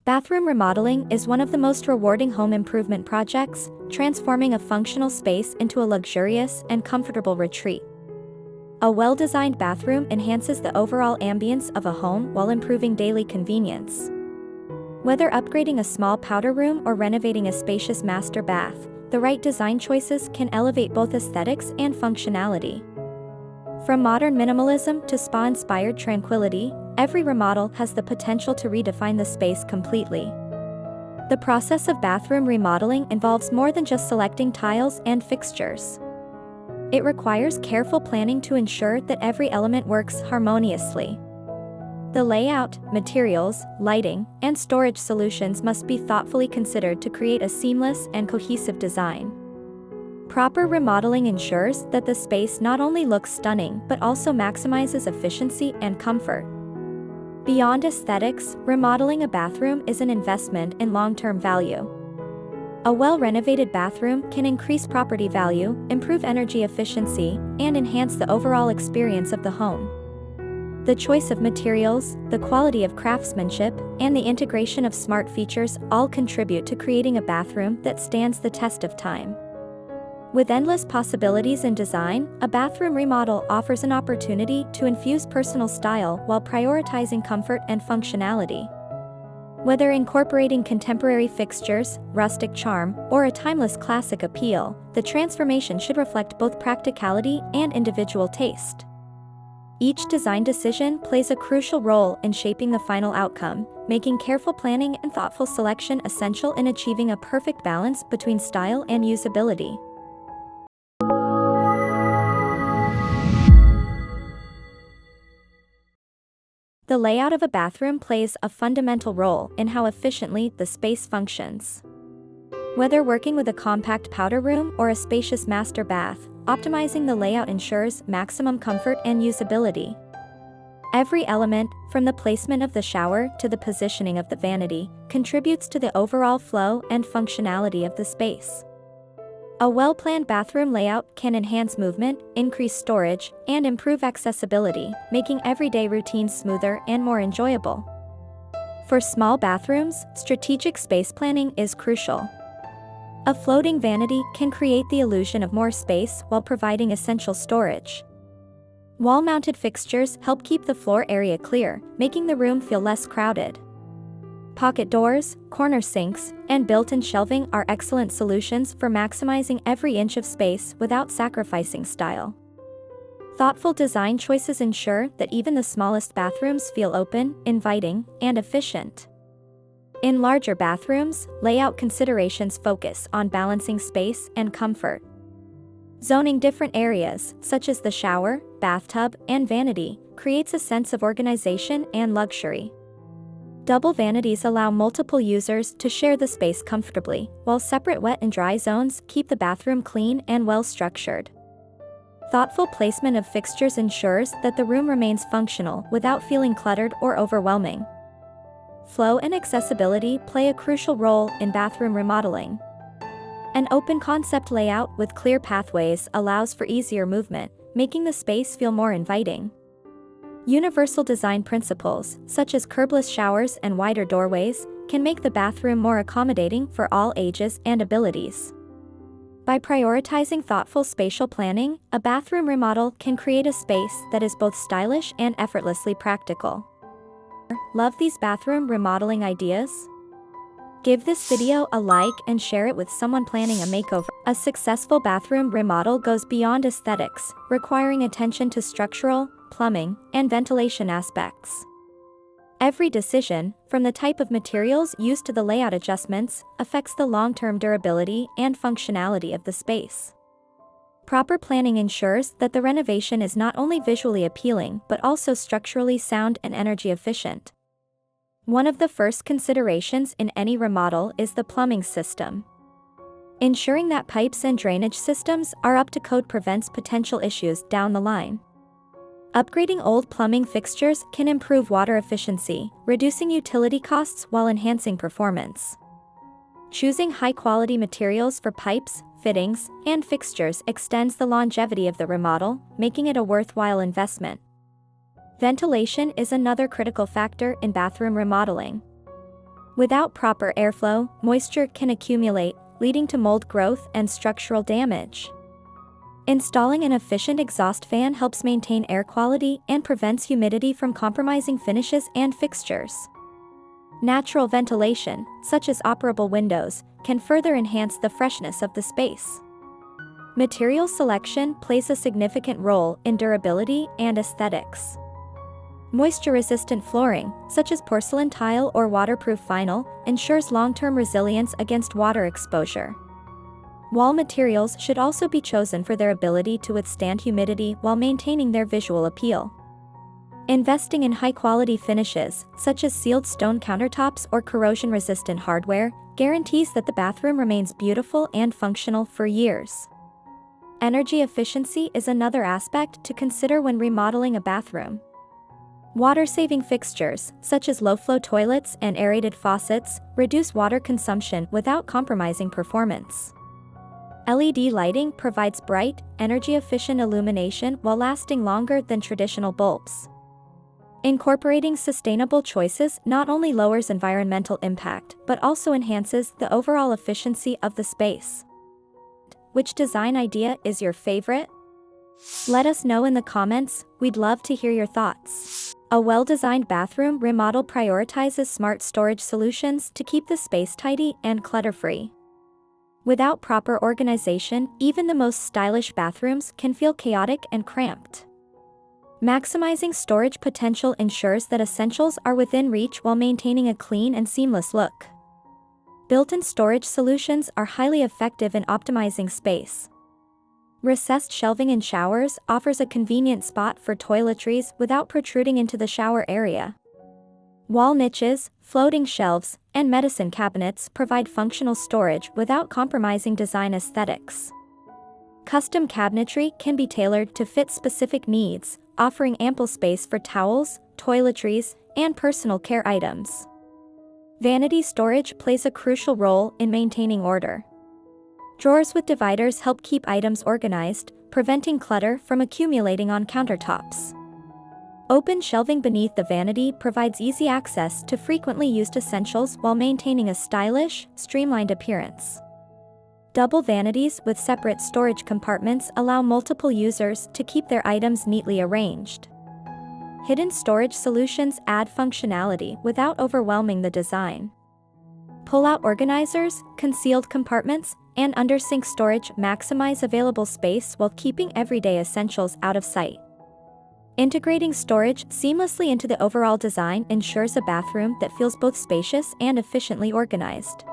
Bathroom remodeling is one of the most rewarding home improvement projects, transforming a functional space into a luxurious and comfortable retreat. A well-designed bathroom enhances the overall ambience of a home while improving daily convenience. Whether upgrading a small powder room or renovating a spacious master bath, the right design choices can elevate both aesthetics and functionality. From modern minimalism to spa-inspired tranquility, every remodel has the potential to redefine the space completely. The process of bathroom remodeling involves more than just selecting tiles and fixtures. It requires careful planning to ensure that every element works harmoniously. The layout, materials, lighting, and storage solutions must be thoughtfully considered to create a seamless and cohesive design. Proper remodeling ensures that the space not only looks stunning but also maximizes efficiency and comfort. Beyond aesthetics, remodeling a bathroom is an investment in long-term value. A well-renovated bathroom can increase property value, improve energy efficiency, and enhance the overall experience of the home. The choice of materials, the quality of craftsmanship, and the integration of smart features all contribute to creating a bathroom that stands the test of time. With endless possibilities in design, a bathroom remodel offers an opportunity to infuse personal style while prioritizing comfort and functionality. Whether incorporating contemporary fixtures, rustic charm, or a timeless classic appeal, the transformation should reflect both practicality and individual taste. Each design decision plays a crucial role in shaping the final outcome, making careful planning and thoughtful selection essential in achieving a perfect balance between style and usability. The layout of a bathroom plays a fundamental role in how efficiently the space functions. Whether working with a compact powder room or a spacious master bath, optimizing the layout ensures maximum comfort and usability. Every element, from the placement of the shower to the positioning of the vanity, contributes to the overall flow and functionality of the space. A well-planned bathroom layout can enhance movement, increase storage, and improve accessibility, making everyday routines smoother and more enjoyable. For small bathrooms, strategic space planning is crucial. A floating vanity can create the illusion of more space while providing essential storage. Wall-mounted fixtures help keep the floor area clear, making the room feel less crowded. Pocket doors, corner sinks, and built-in shelving are excellent solutions for maximizing every inch of space without sacrificing style. Thoughtful design choices ensure that even the smallest bathrooms feel open, inviting, and efficient. In larger bathrooms, layout considerations focus on balancing space and comfort. Zoning different areas, such as the shower, bathtub, and vanity, creates a sense of organization and luxury. Double vanities allow multiple users to share the space comfortably, while separate wet and dry zones keep the bathroom clean and well-structured. Thoughtful placement of fixtures ensures that the room remains functional without feeling cluttered or overwhelming. Flow and accessibility play a crucial role in bathroom remodeling. An open concept layout with clear pathways allows for easier movement, making the space feel more inviting. Universal design principles, such as curbless showers and wider doorways, can make the bathroom more accommodating for all ages and abilities. By prioritizing thoughtful spatial planning, a bathroom remodel can create a space that is both stylish and effortlessly practical. Love these bathroom remodeling ideas? Give this video a like and share it with someone planning a makeover. A successful bathroom remodel goes beyond aesthetics, requiring attention to structural, plumbing, and ventilation aspects. Every decision, from the type of materials used to the layout adjustments, affects the long-term durability and functionality of the space. Proper planning ensures that the renovation is not only visually appealing but also structurally sound and energy efficient. One of the first considerations in any remodel is the plumbing system. Ensuring that pipes and drainage systems are up to code prevents potential issues down the line. Upgrading old plumbing fixtures can improve water efficiency, reducing utility costs while enhancing performance. Choosing high-quality materials for pipes, fittings, and fixtures extends the longevity of the remodel, making it a worthwhile investment. Ventilation is another critical factor in bathroom remodeling. Without proper airflow, moisture can accumulate, leading to mold growth and structural damage. Installing an efficient exhaust fan helps maintain air quality and prevents humidity from compromising finishes and fixtures. Natural ventilation, such as operable windows, can further enhance the freshness of the space. Material selection plays a significant role in durability and aesthetics. Moisture-resistant flooring, such as porcelain tile or waterproof vinyl, ensures long-term resilience against water exposure. Wall materials should also be chosen for their ability to withstand humidity while maintaining their visual appeal. Investing in high-quality finishes, such as sealed stone countertops or corrosion-resistant hardware, guarantees that the bathroom remains beautiful and functional for years. Energy efficiency is another aspect to consider when remodeling a bathroom. Water-saving fixtures, such as low-flow toilets and aerated faucets, reduce water consumption without compromising performance. LED lighting provides bright, energy-efficient illumination while lasting longer than traditional bulbs. Incorporating sustainable choices not only lowers environmental impact but also enhances the overall efficiency of the space. Which design idea is your favorite? Let us know in the comments, we'd love to hear your thoughts. A well-designed bathroom remodel prioritizes smart storage solutions to keep the space tidy and clutter-free. Without proper organization, even the most stylish bathrooms can feel chaotic and cramped. Maximizing storage potential ensures that essentials are within reach while maintaining a clean and seamless look. Built-in storage solutions are highly effective in optimizing space. Recessed shelving in showers offers a convenient spot for toiletries without protruding into the shower area. Wall niches, floating shelves, and medicine cabinets provide functional storage without compromising design aesthetics. Custom cabinetry can be tailored to fit specific needs, offering ample space for towels, toiletries, and personal care items. Vanity storage plays a crucial role in maintaining order. Drawers with dividers help keep items organized, preventing clutter from accumulating on countertops. Open shelving beneath the vanity provides easy access to frequently used essentials while maintaining a stylish, streamlined appearance. Double vanities with separate storage compartments allow multiple users to keep their items neatly arranged. Hidden storage solutions add functionality without overwhelming the design. Pull-out organizers, concealed compartments, and under-sink storage maximize available space while keeping everyday essentials out of sight. Integrating storage seamlessly into the overall design ensures a bathroom that feels both spacious and efficiently organized.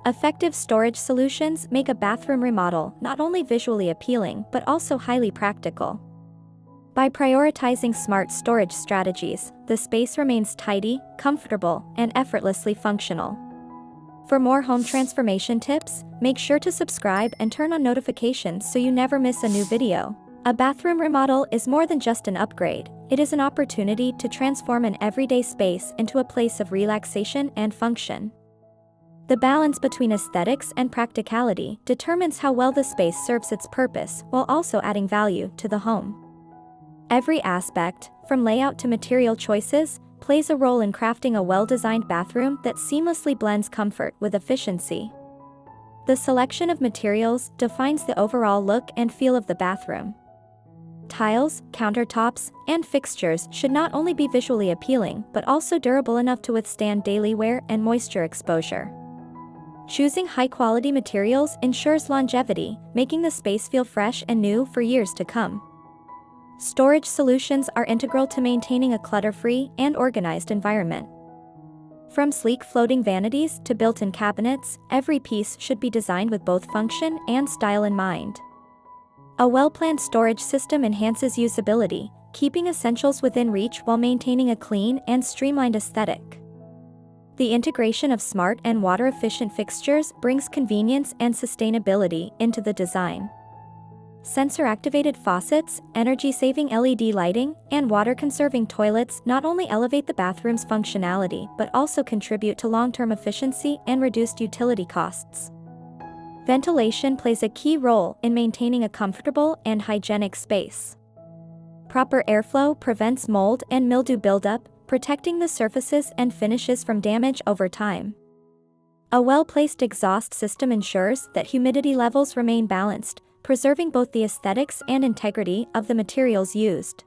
Effective storage solutions make a bathroom remodel not only visually appealing but also highly practical. By prioritizing smart storage strategies, the space remains tidy, comfortable, and effortlessly functional. For more home transformation tips, make sure to subscribe and turn on notifications so you never miss a new video. A bathroom remodel is more than just an upgrade, it is an opportunity to transform an everyday space into a place of relaxation and function. The balance between aesthetics and practicality determines how well the space serves its purpose while also adding value to the home. Every aspect, from layout to material choices, plays a role in crafting a well-designed bathroom that seamlessly blends comfort with efficiency. The selection of materials defines the overall look and feel of the bathroom. Tiles, countertops, and fixtures should not only be visually appealing but also durable enough to withstand daily wear and moisture exposure. Choosing high-quality materials ensures longevity, making the space feel fresh and new for years to come. Storage solutions are integral to maintaining a clutter-free and organized environment. From sleek floating vanities to built-in cabinets, every piece should be designed with both function and style in mind. A well-planned storage system enhances usability, keeping essentials within reach while maintaining a clean and streamlined aesthetic. The integration of smart and water-efficient fixtures brings convenience and sustainability into the design. Sensor-activated faucets, energy-saving LED lighting, and water-conserving toilets not only elevate the bathroom's functionality but also contribute to long-term efficiency and reduced utility costs. Ventilation plays a key role in maintaining a comfortable and hygienic space. Proper airflow prevents mold and mildew buildup, protecting the surfaces and finishes from damage over time. A well-placed exhaust system ensures that humidity levels remain balanced, preserving both the aesthetics and integrity of the materials used.